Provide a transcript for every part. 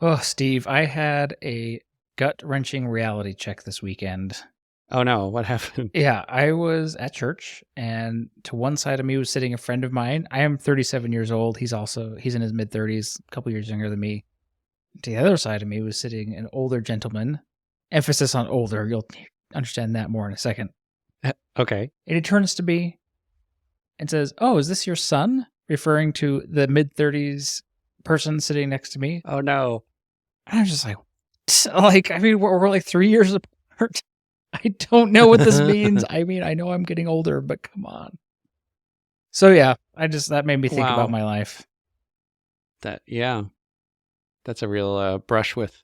Oh, Steve, I had a gut-wrenching reality check this weekend. Oh no, what happened? Yeah, I was at church, and to one side of me was sitting a friend of mine. I am 37 years old. He's in his mid-30s, a couple years younger than me. To the other side of me was sitting an older gentleman. Emphasis on older. You'll understand that more in a second. Okay. And he turns to me and says, "Oh, is this your son?" Referring to the mid-30s person sitting next to me. Oh no. And I was just like, I mean, we're like 3 years apart. I don't know what this means. I mean, I know I'm getting older, but come on. So yeah, that made me think about Wow. my life. Yeah. That's a real brush with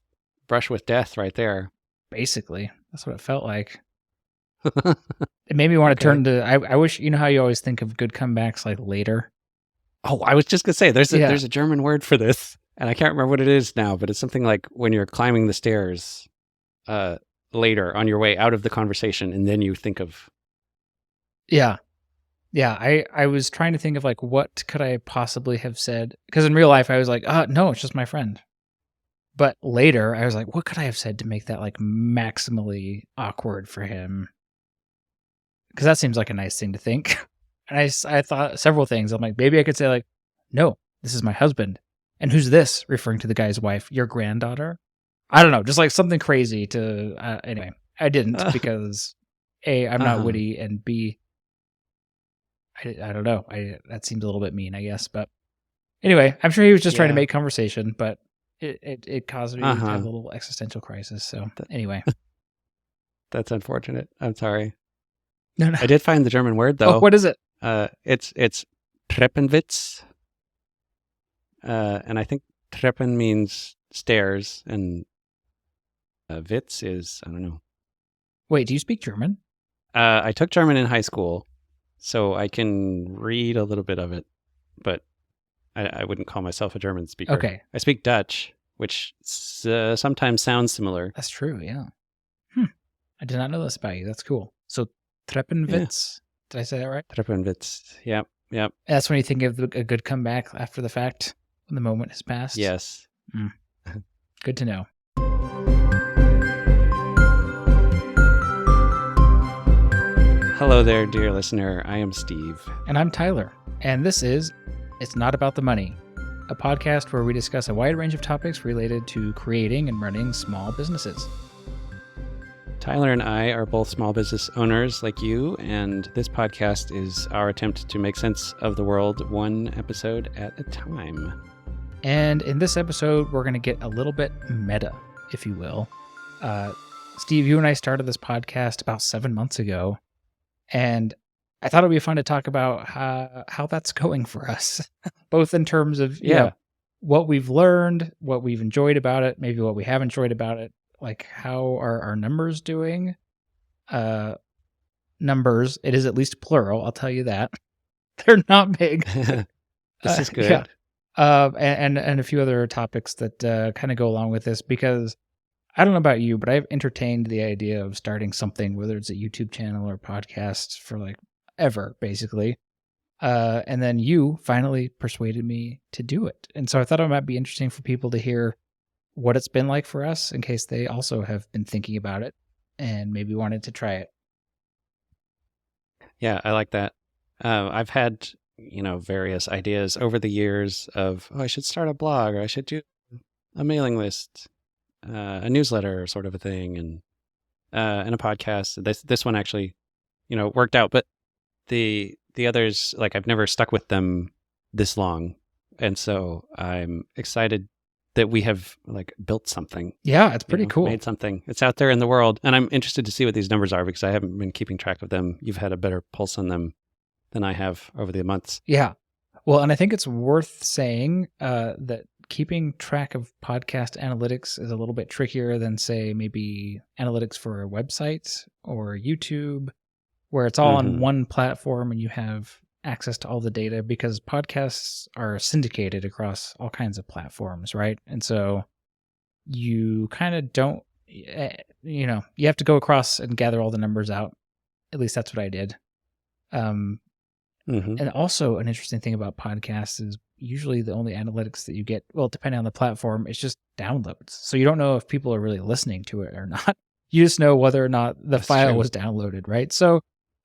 death right there. Basically, that's what it felt like. It made me want to Okay. turn to. I wish, you know how you always think of good comebacks like later. Oh, I was just gonna say there's Yeah. a German word for this, and I can't remember what it is now, but it's something like when you're climbing the stairs later on your way out of the conversation, and then you think of Yeah. I was trying to think of like what could I possibly have said, because in real life I was like, no, it's just my friend. But later I was like, what could I have said to make that like maximally awkward for him? Because that seems like a nice thing to think. And I thought several things. I'm like, maybe I could say like, no, this is my husband. And who's this? Referring to the guy's wife, your granddaughter. I don't know, just like something crazy to. Anyway, I didn't because A, I'm not witty, and B, I don't know. That seems a little bit mean, I guess. But anyway, I'm sure he was just trying to make conversation, but it caused me to have a little existential crisis. So anyway, that's unfortunate. I'm sorry. no. I did find the German word Oh, though. what is it? It's Treppenwitz, and I think Treppen means stairs, and Witz is, I don't know. Wait, do you speak German? I took German in high school, so I can read a little bit of it, but I wouldn't call myself a German speaker. Okay. I speak Dutch, which sometimes sounds similar. That's true, yeah. I did not know this about you. That's cool. So Treppenwitz, did I say that right? Treppenwitz, yep. That's when you think of a good comeback after the fact, when the moment has passed? Yes. Good to know. Hello there, dear listener. I am Steve. And I'm Tyler. And this is It's Not About the Money, a podcast where we discuss a wide range of topics related to creating and running small businesses. Tyler and I are both small business owners like you, and this podcast is our attempt to make sense of the world one episode at a time. And in this episode, we're going to get a little bit meta, if you will. Steve, you and I started this podcast about 7 months ago, and I thought it would be fun to talk about how that's going for us, both in terms of what we've learned, what we've enjoyed about it, maybe what we haven't enjoyed about it. Like, how are our numbers doing? Numbers, it is at least plural, I'll tell you that. They're not big. This is good. Yeah. And a few other topics that kind of go along with this, because I don't know about you, but I've entertained the idea of starting something, whether it's a YouTube channel or podcast, for like ever, basically. And then you finally persuaded me to do it. And so I thought it might be interesting for people to hear what it's been like for us, in case they also have been thinking about it and maybe wanted to try it. Yeah, I like that. I've had, various ideas over the years of, I should start a blog, or I should do a mailing list, a newsletter sort of a thing, and a podcast. This one actually, worked out, but the others, like, I've never stuck with them this long. And so I'm excited that we have built something. Yeah, it's pretty cool. Made something. It's out there in the world. And I'm interested to see what these numbers are, because I haven't been keeping track of them. You've had a better pulse on them than I have over the months. Yeah. Well, and I think it's worth saying that keeping track of podcast analytics is a little bit trickier than, say, maybe analytics for a website or YouTube, where it's all on one platform and you have access to all the data, because podcasts are syndicated across all kinds of platforms, right? And so you kind of don't, you have to go across and gather all the numbers out. At least that's what I did. Hmm. And also an interesting thing about podcasts is usually the only analytics that you get, well, depending on the platform, it's just downloads. So you don't know if people are really listening to it or not. You just know whether or not the That's file true. was downloaded, right? So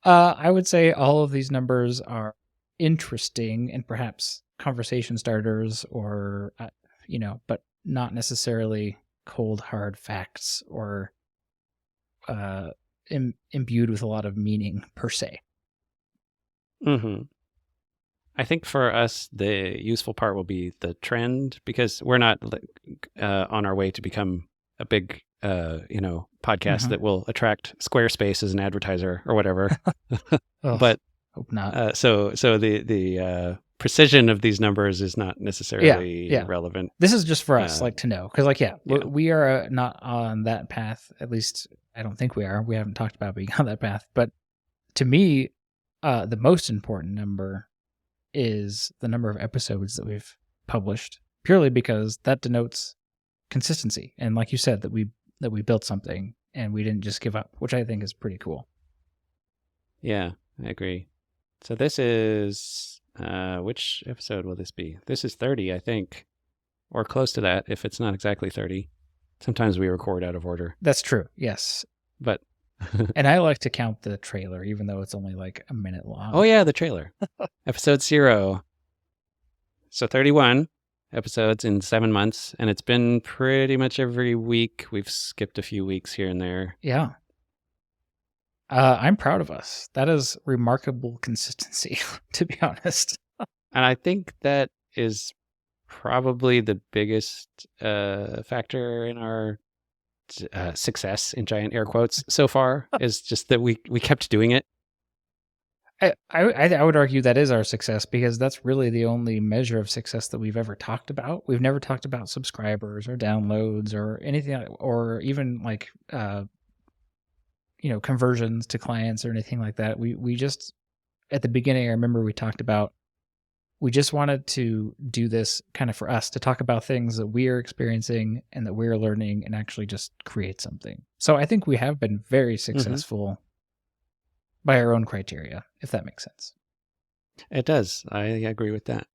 I would say all of these numbers are interesting and perhaps conversation starters or, but not necessarily cold, hard facts or uh, imbued with a lot of meaning per se. Hmm. I think for us, the useful part will be the trend because we're not on our way to become a big, podcast Mhm. that will attract Squarespace as an advertiser or whatever. Oh, But hope not. so the precision of these numbers is not Yeah, necessarily yeah. relevant. This is just for us, Uh, like, to know, because, like, yeah, yeah. we are not on that path. At least I don't think we are. We haven't talked about being on that path. But to me, the most important number is the number of episodes that we've published, purely because that denotes consistency. And like you said, that we built something and we didn't just give up, which I think is pretty cool. Yeah, I agree. So this is which episode will this be? This is 30, I think, or close to that if it's not exactly 30. Sometimes we record out of order, That's true. Yes. but And I like to count the trailer, even though it's only like a minute oh long. yeah, the trailer. Episode 0. So 31 episodes in 7 months, and it's been pretty much every week. We've skipped a few weeks here and there. Yeah. I'm proud of us. That is remarkable consistency, to be honest. And I think that is probably the biggest factor in our success, in giant air quotes, so far, is just that we kept doing it. I would argue that is our success because that's really the only measure of success that we've ever talked about. We've never talked about subscribers or downloads or anything, or even like conversions to clients or anything like that. We just at the beginning, I remember we talked about we just wanted to do this kind of for us to talk about things that we are experiencing and that we're learning and actually just create something. So I think we have been very Hmm. successful by our own criteria, if that makes sense. It does. I agree with that.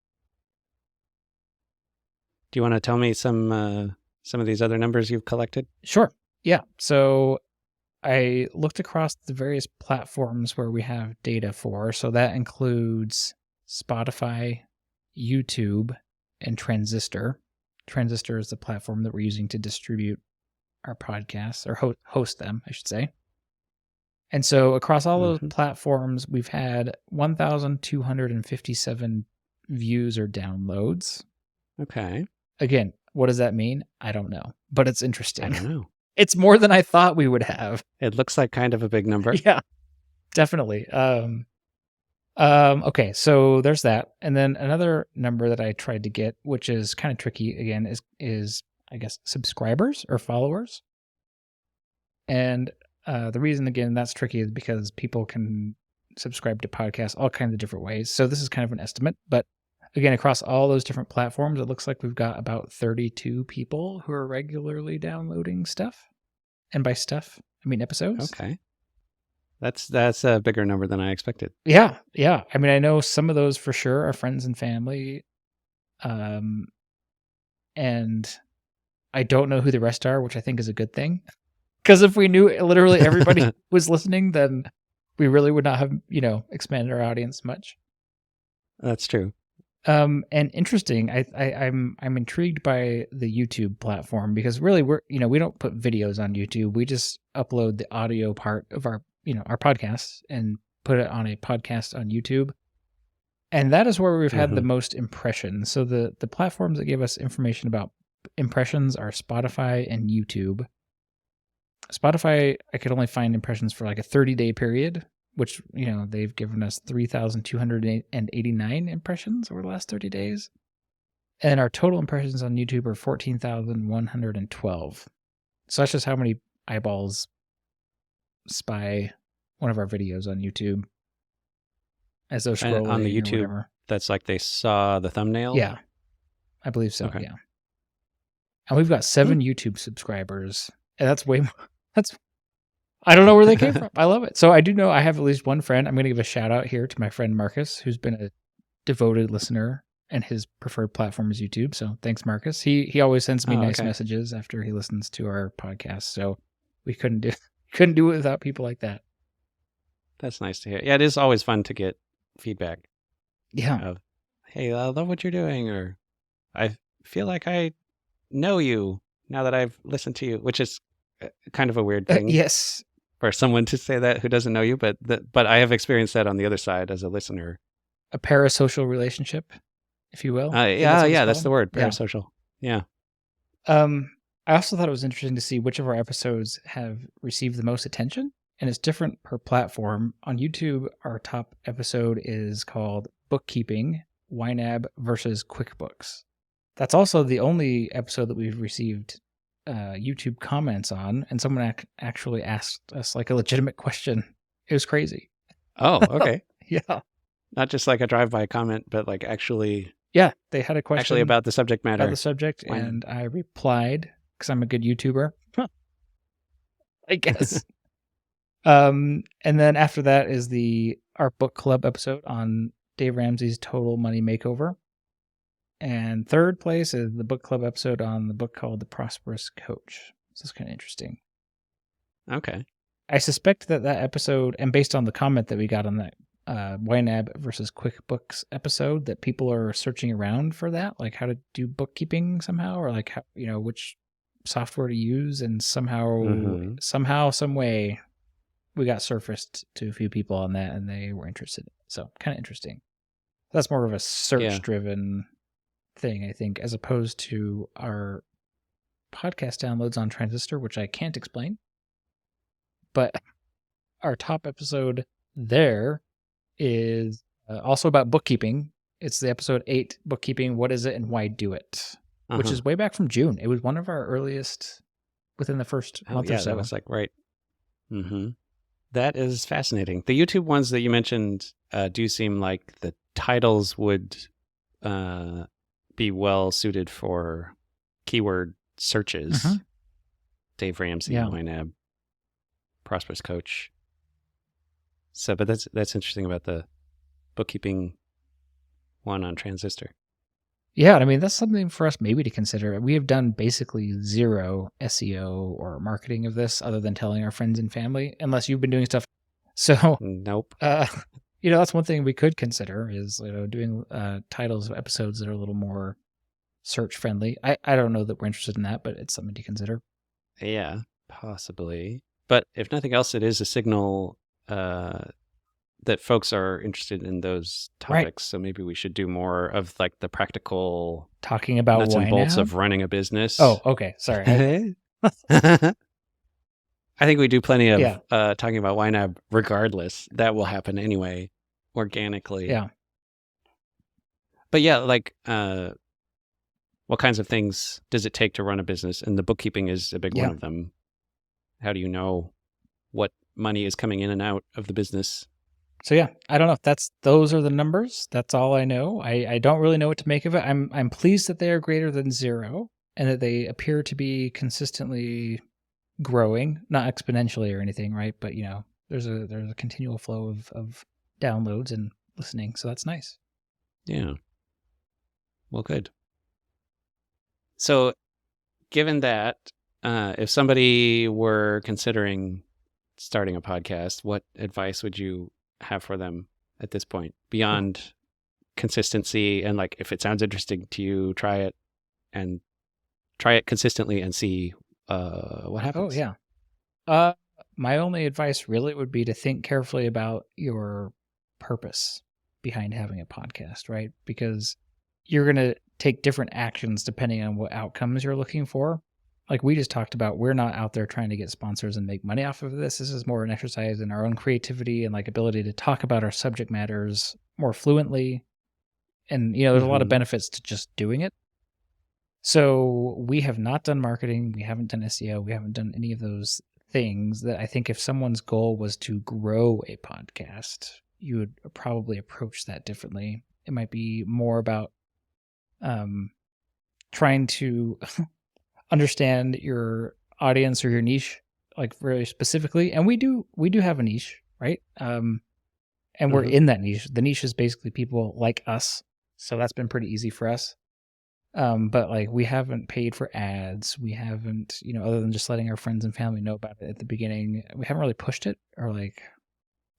Do you want to tell me some of these other numbers you've collected? Sure. Yeah. So I looked across the various platforms where we have data for. So that includes Spotify, YouTube, and Transistor. Transistor is the platform that we're using to distribute our podcasts or host them, I should say. And so across all those Hmm. platforms, we've had 1,257 views or downloads. Okay. Again, what does that mean? I don't know, but it's I interesting. don't know. It's more than I thought we would have. It looks like kind of a big number. Yeah, definitely. Okay, so there's that. And then another number that I tried to get, which is kind of tricky again, is I guess subscribers or followers. And the reason again that's tricky is because people can subscribe to podcasts all kinds of different ways. So this is kind of an estimate, but again, across all those different platforms, it looks like we've got about 32 people who are regularly downloading stuff. And by stuff, I mean episodes. Okay. That's a bigger number than I expected. Yeah, yeah. I mean, I know some of those for sure are friends and family. And I don't know who the rest are, which I think is a good thing. Because if we knew literally everybody was listening, then we really would not have, expanded our audience much. That's true. And interesting, I'm intrigued by the YouTube platform because really we don't put videos on YouTube. We just upload the audio part of our podcasts and put it on a podcast on YouTube. And that is where we've had the Hmm. most impressions. So the platforms that give us information about impressions are Spotify and YouTube. Spotify, I could only find impressions for like a 30-day period, which, they've given us 3,289 impressions over the last 30 days. And our total impressions on YouTube are 14,112. So that's just how many eyeballs spy one of our videos on YouTube as they're And on the scrolling or YouTube, whatever. that's like they saw the thumbnail. Yeah, I believe so. Okay. Yeah. And we've got Hmm. 7 YouTube subscribers. And that's way more. That's I don't know where they came from. I love it. So I do know I have at least one friend. I'm going to give a shout out here to my friend Marcus, who's been a devoted listener, and his preferred platform is YouTube. So thanks, Marcus. He always sends me Oh, nice okay. messages after he listens to our podcast. So we couldn't do it without people like that. That's nice to hear. Yeah, it is always fun to get feedback Yeah. of, hey, I love what you're doing, or I feel like I know you now that I've listened to you, which is kind of a weird thing Yes. for someone to say that who doesn't know you, but I have experienced that on the other side as a listener. A parasocial relationship, if you will. I think Yeah, what it's that's the called. word, Yeah. parasocial. Yeah. I also thought it was interesting to see which of our episodes have received the most attention, and it's different per platform. On YouTube, our top episode is called Bookkeeping, YNAB versus QuickBooks. That's also the only episode that we've received YouTube comments on, and someone actually asked us like a legitimate question. It was crazy. Oh, okay. Yeah. Not just like a drive-by comment, but like actually Yeah, they had a question actually about the subject matter. about the subject, Why not? and I replied because I'm a good YouTuber, I guess. And then after that is our book club episode on Dave Ramsey's Total Money Makeover. And third place is the book club episode on the book called The Prosperous Coach. So it's kind of interesting. Okay. I suspect that episode, and based on the comment that we got on that YNAB versus QuickBooks episode, that people are searching around for that, like how to do bookkeeping somehow, or like how, which software to use, and somehow, some way, we got surfaced to a few people on that, and they were interested. So kind of interesting. That's more of a search-driven thing, I think, as opposed to our podcast downloads on Transistor, which I can't explain. But our top episode there is also about bookkeeping. It's the episode 8, Bookkeeping, What Is It and Why Do It? Which is way back from June. It was one of our earliest within the first month or so. That was like right. Mm-hmm. That is fascinating. The YouTube ones that you mentioned do seem like the titles would be well suited for keyword searches. Mm-hmm. Dave Ramsey, YNAB, Prosperous Coach. So, but that's interesting about the bookkeeping one on Transistor. Yeah, I mean, that's something for us maybe to consider. We have done basically zero SEO or marketing of this other than telling our friends and family, unless you've been doing stuff. So, nope. That's one thing we could consider is, doing titles of episodes that are a little more search friendly. I don't know that we're interested in that, but it's something to consider. Yeah, possibly. But if nothing else, it is a signal that folks are interested in those topics. Right. So maybe we should do more of like the practical talking about nuts and bolts of running a business. Oh, okay. Sorry. I think we do plenty of talking about YNAB regardless. That will happen anyway, organically. Yeah. But yeah, like what kinds of things does it take to run a business? And the bookkeeping is a big one of them. How do you know what money is coming in and out of the business? So yeah, I don't know if those are the numbers. That's all I know. I don't really know what to make of it. I'm pleased that they are greater than 0 and that they appear to be consistently growing, not exponentially or anything, right? But there's a continual flow of downloads and listening, so that's nice. Yeah. Well, good. So, given that, if somebody were considering starting a podcast, what advice would you have for them at this point beyond consistency? And like, if it sounds interesting to you, try it consistently and see what happens. Oh yeah. My only advice really would be to think carefully about your purpose behind having a podcast, right? Because you're going to take different actions depending on what outcomes you're looking for. Like we just talked about, we're not out there trying to get sponsors and make money off of this. This is more an exercise in our own creativity and like ability to talk about our subject matters more fluently. And, there's a lot of benefits to just doing it. So we have not done marketing. We haven't done SEO. We haven't done any of those things that I think if someone's goal was to grow a podcast, you would probably approach that differently. It might be more about trying to understand your audience or your niche like very specifically, and we do have a niche, right? And we're Mhm. in that niche. The niche is basically people like us, so that's been pretty easy for us. But like we haven't paid for ads. We haven't, other than just letting our friends and family know about it at the beginning, we haven't really pushed it or like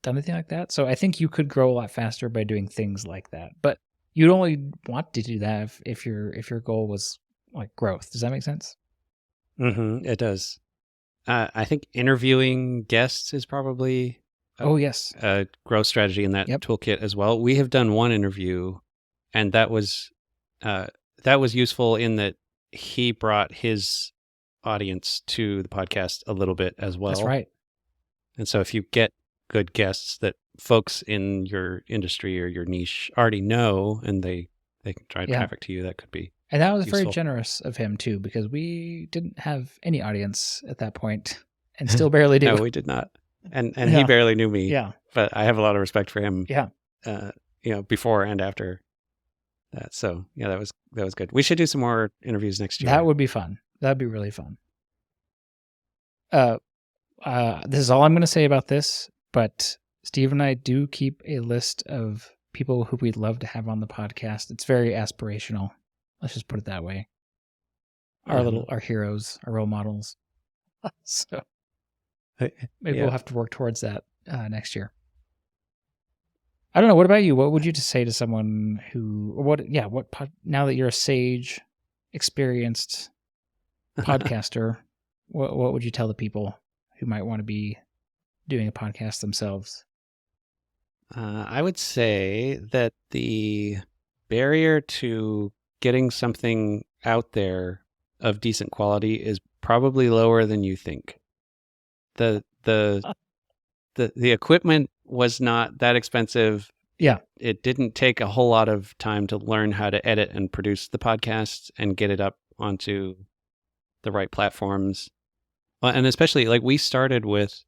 done anything like that. So I think you could grow a lot faster by doing things like that. But you'd only want to do that if your goal was like growth. Does that make sense? It does. I think interviewing guests is probably a, Oh yes. a growth strategy in that Yep. toolkit as well. We have done one interview, and uh, that was useful in that he brought his audience to the podcast a little bit as That's well. right. And so if you get good guests that folks in your industry or your niche already know, and they can drive Yeah. traffic to you, that could be And that was very useful. generous of him too, because we didn't have any audience at that point and still barely do. No, we did not. And he Yeah. barely knew me, Yeah. but I have a lot of respect for him. Yeah. Before and after that. So yeah, that was good. We should do some more interviews next year. That would be fun. That'd be really fun. This is all I'm going to say about this, but Steve and I do keep a list of people who we'd love to have on the podcast. It's very aspirational. Let's just put it that way. Our heroes, our role models. So maybe we'll have to work towards that next year. I don't know. What about you? What would you just say to someone now that you're a sage, experienced podcaster, what would you tell the people who might want to be doing a podcast themselves? I would say that the barrier to getting something out there of decent quality is probably lower than you think. The equipment was not that expensive. Yeah. It didn't take a whole lot of time to learn how to edit and produce the podcast and get it up onto the right platforms. And especially like we started with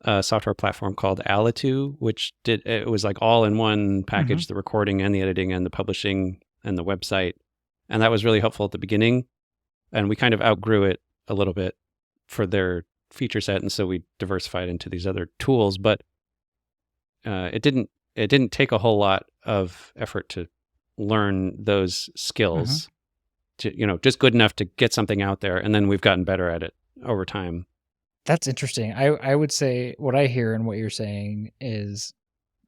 a software platform called Alitu, which it was like all in one package, the recording and the editing and the publishing and the website. And that was really helpful at the beginning. And we kind of outgrew it a little bit for their feature set. And so we diversified into these other tools, but it didn't take a whole lot of effort to learn those skills to, just good enough to get something out there. And then we've gotten better at it over time. That's interesting. I would say what I hear and what you're saying is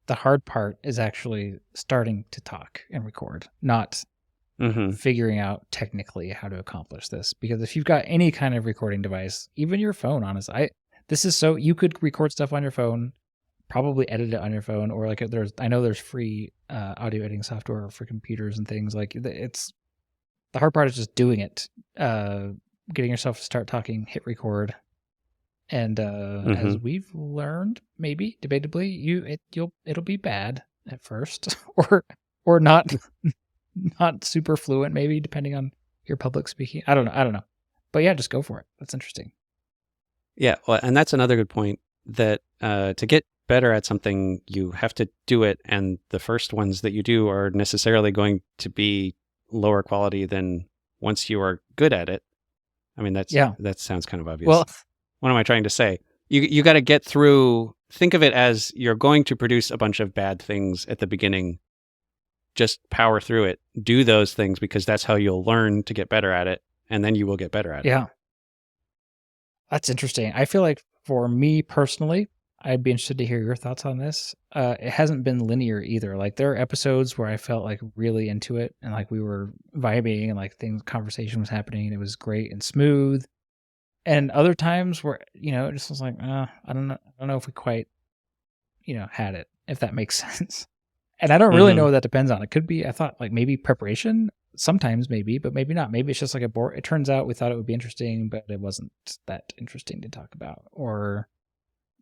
the hard part is actually starting to talk and record, not figuring out technically how to accomplish this. Because if you've got any kind of recording device, even your phone, honestly, you could record stuff on your phone, probably edit it on your phone, or like I know there's free audio editing software for computers and things. Like it's the hard part is just doing it, getting yourself to start talking, hit record. And as we've learned, maybe debatably, it'll be bad at first, or not super fluent, maybe depending on your public speaking. I don't know, but yeah, just go for it. That's interesting. Yeah, well, and that's another good point. That to get better at something, you have to do it, and the first ones that you do are necessarily going to be lower quality than once you are good at it. I mean, that sounds kind of obvious. Well, what am I trying to say? You got to get through. Think of it as you're going to produce a bunch of bad things at the beginning. Just power through it. Do those things because that's how you'll learn to get better at it, and then you will get better at it. Yeah. That's interesting. I feel like for me personally, I'd be interested to hear your thoughts on this. It hasn't been linear either. Like there are episodes where I felt like really into it and like we were vibing and like conversation was happening and it was great and smooth. And other times where, it just was like, I don't know if we quite, had it, if that makes sense. And I don't really know what that depends on. It could be, I thought like maybe preparation, sometimes maybe, but maybe not. Maybe it's just like it turns out we thought it would be interesting, but it wasn't that interesting to talk about. Or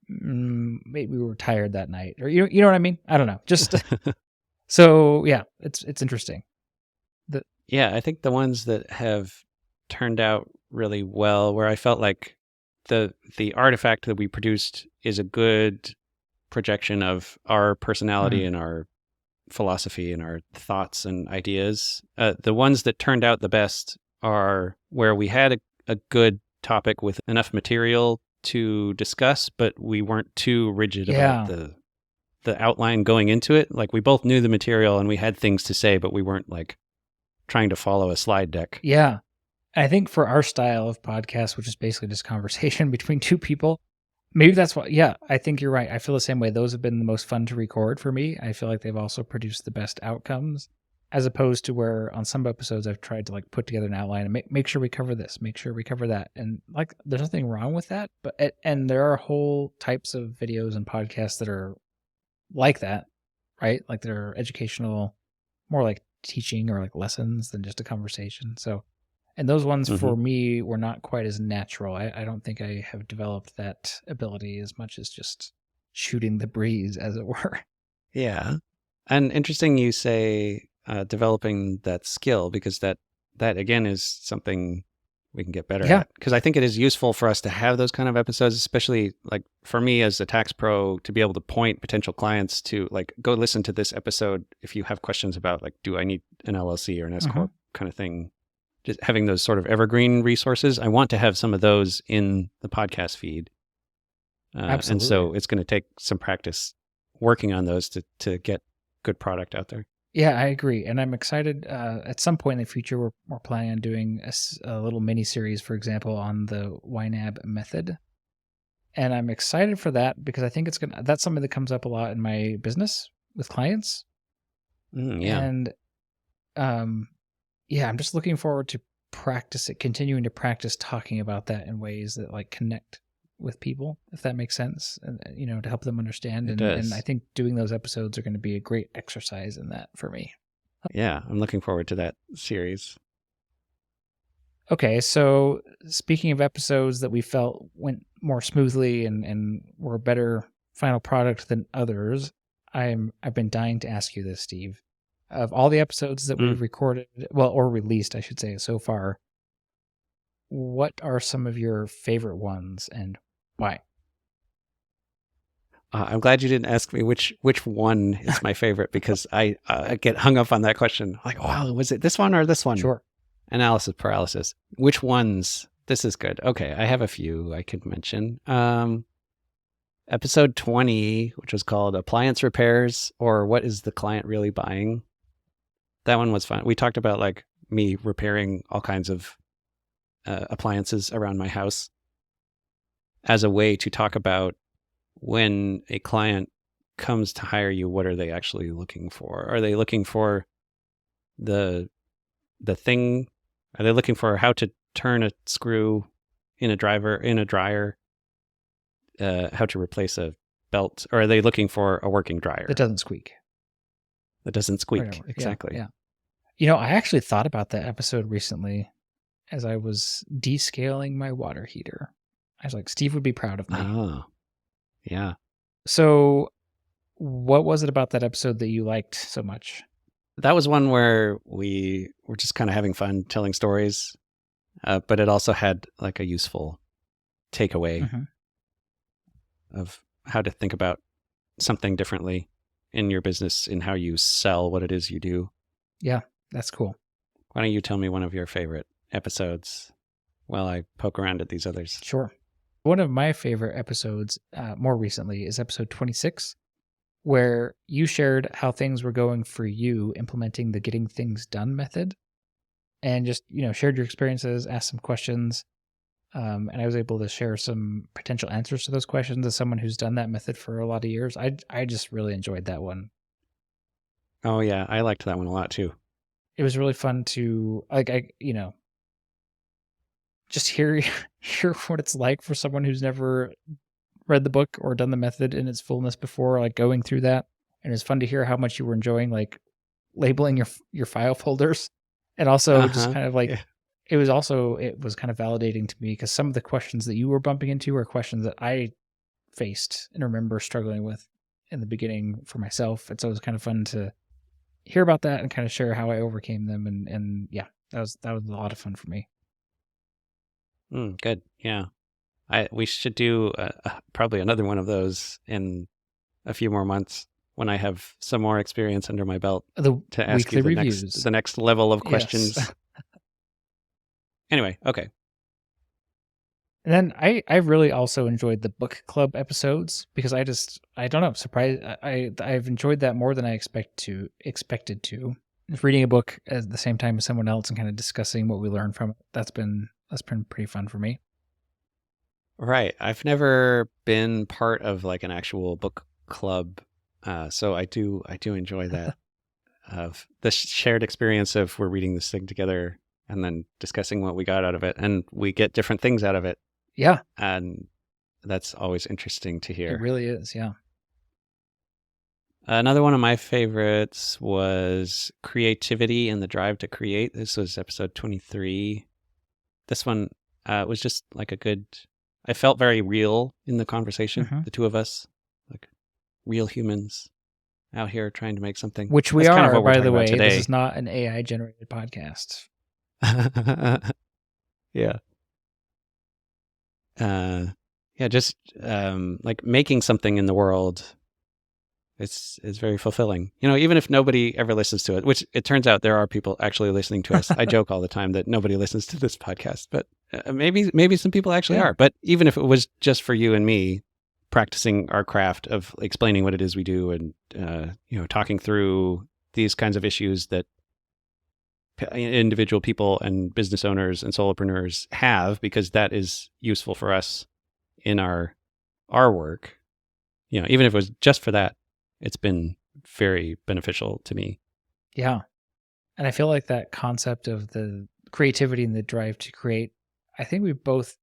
maybe we were tired that night, or you know what I mean? I don't know. Just so yeah, it's interesting. Yeah, I think the ones that have turned out really well, where I felt like the artifact that we produced is a good projection of our personality and our philosophy and our thoughts and ideas. The ones that turned out the best are where we had a good topic with enough material to discuss, but we weren't too rigid about Yeah. the outline going into it. Like we both knew the material and we had things to say, but we weren't like trying to follow a slide deck. Yeah. I think for our style of podcast, which is basically just conversation between two people, maybe that's why. Yeah, I think you're right. I feel the same way. Those have been the most fun to record for me. I feel like they've also produced the best outcomes, as opposed to where on some episodes I've tried to like put together an outline and make sure we cover this, make sure we cover that, and like there's nothing wrong with that. But and there are whole types of videos and podcasts that are like that, right? Like they're educational, more like teaching or like lessons than just a conversation. So, and those ones Mm-hmm. for me were not quite as natural. I don't think I have developed that ability as much as just shooting the breeze, as it were. Yeah. And interesting you say developing that skill, because that again is something we can get better Yeah. at. Because I think it is useful for us to have those kind of episodes, especially like for me as a tax pro, to be able to point potential clients to like, go listen to this episode if you have questions about like, do I need an LLC or an S Mhm. corp kind of thing. Just having those sort of evergreen resources. I want to have some of those in the podcast feed. And Absolutely. so it's going to take some practice working on those to get good product out there. Yeah, I agree, and I'm excited. At some point in the future, we're planning on doing a little mini series, for example, on the YNAB method, and I'm excited for that because I think that's something that comes up a lot in my business with clients, Yeah. and yeah, I'm just looking forward to continuing to practice talking about that in ways that like connect with people, if that makes sense, and to help them understand. It And I does. think doing those episodes are going to be a great exercise in that for me. Yeah. I'm looking forward to that series. Okay, so speaking of episodes that we felt went more smoothly and were a better final product than others, I've been dying to ask you this, Steve. Of all the episodes that we've recorded, well, or released, I should say, so far, what are some of your favorite ones and why? I'm glad you didn't ask me which one is my favorite, because I get hung up on that question. Like, wow, was it this one or this one? Sure. Analysis paralysis. Which ones? This is good. Okay, I have a few I could mention. Episode 20, which was called Appliance Repairs, or What is the Client Really Buying? That one was fun. We talked about like me repairing all kinds of appliances around my house as a way to talk about when a client comes to hire you, what are they actually looking for? Are they looking for the thing? Are they looking for how to turn a screw in a dryer? How to replace a belt? Or are they looking for a working dryer That doesn't squeak. that doesn't squeak? Right. Exactly. Yeah. I actually thought about that episode recently as I was descaling my water heater. I was like, Steve would be proud of me. Oh, yeah. So, what was it about that episode that you liked so much? That was one where we were just kind of having fun telling stories, but it also had like a useful takeaway of how to think about something differently in your business, in how you sell what it is you do. Yeah, that's cool. Why don't you tell me one of your favorite episodes while I poke around at these others? Sure. One of my favorite episodes more recently is episode 26, where you shared how things were going for you implementing the getting things done method, and just, shared your experiences, asked some questions. And I was able to share some potential answers to those questions as someone who's done that method for a lot of years. I just really enjoyed that one. Oh yeah, I liked that one a lot too. It was really fun to just hear what it's like for someone who's never read the book or done the method in its fullness before, like going through that. And it's fun to hear how much you were enjoying like labeling your file folders, and also just kind of like Yeah. it was kind of validating to me because some of the questions that you were bumping into are questions that I faced and remember struggling with in the beginning for myself. And so it was kind of fun to hear about that and kind of share how I overcame them. And yeah, that was a lot of fun for me. Good. Yeah. We should do probably another one of those in a few more months when I have some more experience under my belt The to ask weekly you reviews. the next level of questions. Yes. Anyway, okay. And then I really also enjoyed the book club episodes because I don't know, surprised I've enjoyed that more than I expected to. Reading a book at the same time as someone else and kind of discussing what we learned from it, that's been pretty fun for me. Right. I've never been part of like an actual book club, so I do enjoy that of the shared experience of we're reading this thing together and then discussing what we got out of it, and we get different things out of it, Yeah, and that's always interesting to it hear. really is. Yeah. Another one of my favorites was Creativity and the Drive to Create. This was episode 23. This one was just like a good, I felt very real in the conversation, Hmm. the two of us, like real humans out here trying to make something. Which we That's kind of are, what we're by talking the about way. This is today. not an AI generated podcast. Yeah. Yeah, just like making something in the world. It's very fulfilling. Even if nobody ever listens to it, which it turns out there are people actually listening to us. I joke all the time that nobody listens to this podcast, but maybe some people actually Yeah. are. But even if it was just for you and me practicing our craft of explaining what it is we do and talking through these kinds of issues that individual people and business owners and solopreneurs have, because that is useful for us in our work. Even if it was just for that, it's been very beneficial to me. Yeah. And I feel like that concept of the creativity and the drive to create, I think we both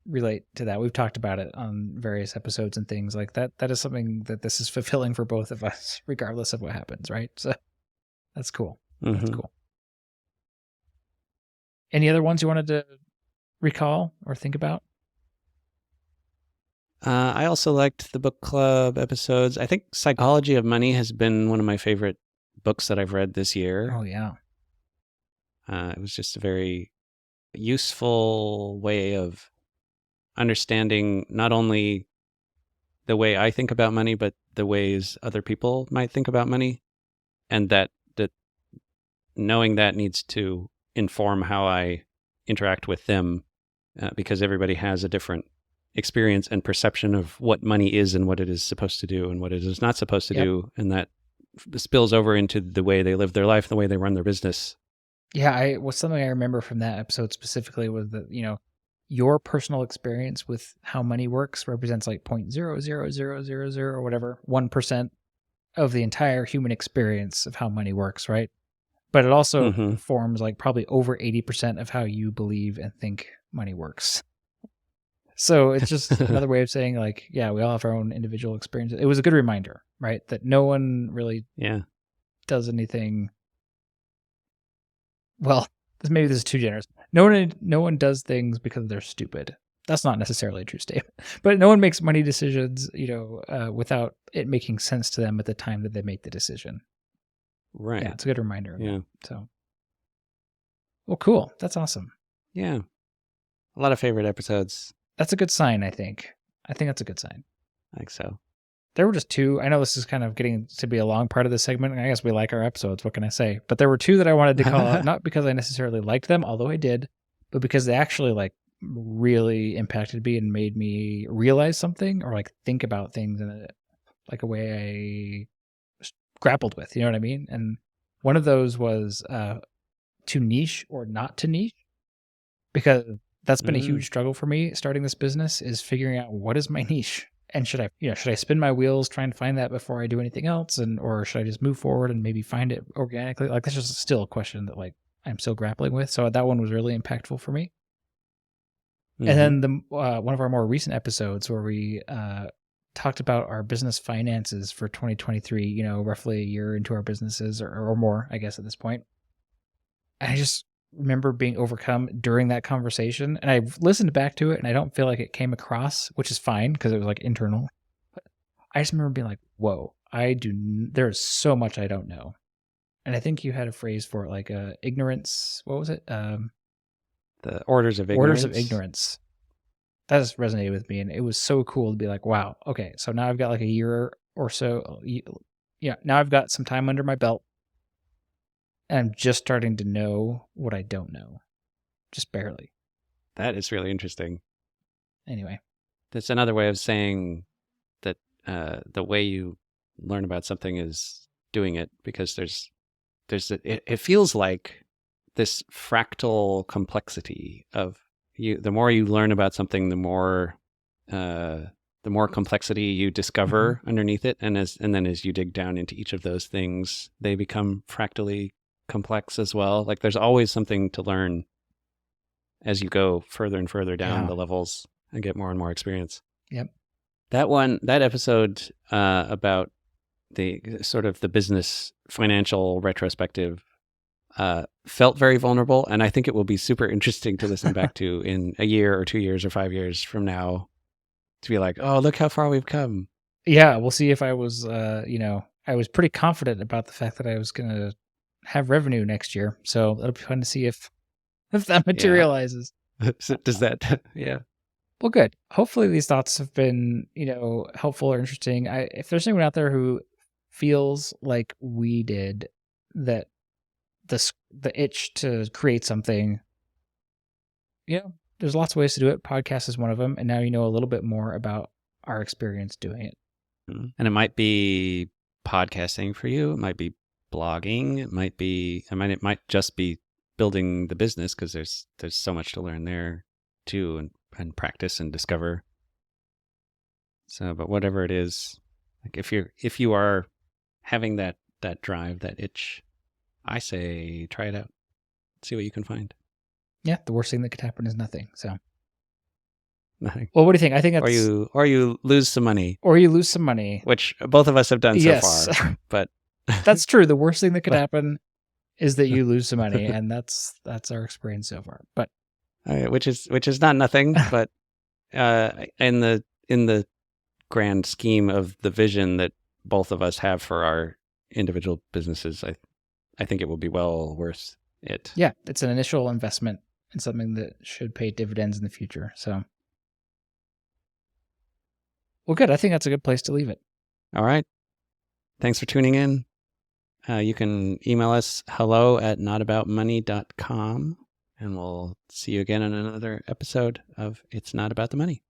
relate to that. We've talked about it on various episodes and things like that. That is something that this is fulfilling for both of us, regardless of what happens, right? So that's cool. That's Hmm. cool. Any other ones you wanted to recall or think about? I also liked the book club episodes. I think Psychology of Money has been one of my favorite books that I've read this year. Oh, yeah. It was just a very useful way of understanding not only the way I think about money, but the ways other people might think about money, and that knowing that needs to inform how I interact with them, because everybody has a different experience and perception of what money is and what it is supposed to do and what it is not supposed to Yep. do, and that spills over into the way they live their life, the way they run their business. Yeah, I was something I remember from that episode specifically was that, your personal experience with how money works represents like 0.00000 or whatever, 1% of the entire human experience of how money works, right? But it also Hmm. forms like probably over 80% of how you believe and think money works. So it's just another way of saying like, yeah, we all have our own individual experiences. It was a good reminder, right? That no one really Yeah. does anything. Well, maybe this is too generous. No one does things because they're stupid. That's not necessarily a true statement, but no one makes money decisions, without it making sense to them at the time that they make the decision. Yeah, Right. it's a good reminder of Yeah. that. So, well, cool. That's awesome. Yeah. A lot of favorite episodes. That's a good sign, I think. I think that's a good sign. I think so. There were just two. I know this is kind of getting to be a long part of the segment. I guess we like our episodes. What can I say? But there were two that I wanted to call out, not because I necessarily liked them, although I did, but because they actually like really impacted me and made me realize something or like think about things in a way I grappled with. You know what I mean? And one of those was to niche or not to niche, because that's been a Mm. huge struggle for me starting this business, is figuring out what is my niche, and should I spin my wheels trying to find that before I do anything else, or should I just move forward and maybe find it organically? Like that's just still a question that like I'm still grappling with. So that one was really impactful for me. And Hmm. then the one of our more recent episodes where we talked about our business finances for 2023, roughly a year into our businesses, or more, I guess, at this point. I just remember being overcome during that conversation, and I listened back to it, and I don't feel like it came across, which is fine because it was like internal. But I just remember being like, "Whoa, there's so much I don't know." And I think you had a phrase for it, like ignorance. What was it? The Orders of Orders of Ignorance. ignorance. That just resonated with me, and it was so cool to be like, "Wow, okay, so now I've got like a year or so. Yeah, now I've got some time under my belt, and I'm just starting to know what I don't know, just barely." That is really interesting. Anyway. That's another way of saying that the way you learn about something is doing it, because it feels like this fractal complexity of you. The more you learn about something, the more complexity you discover underneath it, and then as you dig down into each of those things, they become fractally complex as well. Like there's always something to learn as you go further and further down the levels and get more and more experience. Yep. That episode about the sort of the business financial retrospective felt very vulnerable, and I think it will be super interesting to listen back to in a year or 2 years or 5 years from now, to be like, oh, look how far we've come. Yeah, we'll see if I was, I was pretty confident about the fact that I was going to have revenue next year. So it'll be fun to see if that materializes. Does that? Yeah. Well, good. Hopefully these thoughts have been, helpful or interesting. If there's anyone out there who feels like we did, that the itch to create something, there's lots of ways to do it. Podcast is one of them. And now you know a little bit more about our experience doing it. And it might be podcasting for you. It might be blogging. It might just be building the business, because there's so much to learn there too, and practice and discover. So, but whatever it is, like if you are having that drive, that itch, I say try it out. See what you can find. Yeah, the worst thing that could happen is nothing. So, Nothing. Well, what do you think? I think that's or you lose some money, which both of us have done so far. But that's true. The worst thing that could happen is that you lose some money, and that's our experience so far. But which is not nothing, but in the grand scheme of the vision that both of us have for our individual businesses, I think it will be well worth it. Yeah, it's an initial investment in something that should pay dividends in the future. So, well, good. I think that's a good place to leave it. All right. Thanks for tuning in. You can email us hello@notaboutmoney.com, and we'll see you again in another episode of It's Not About the Money.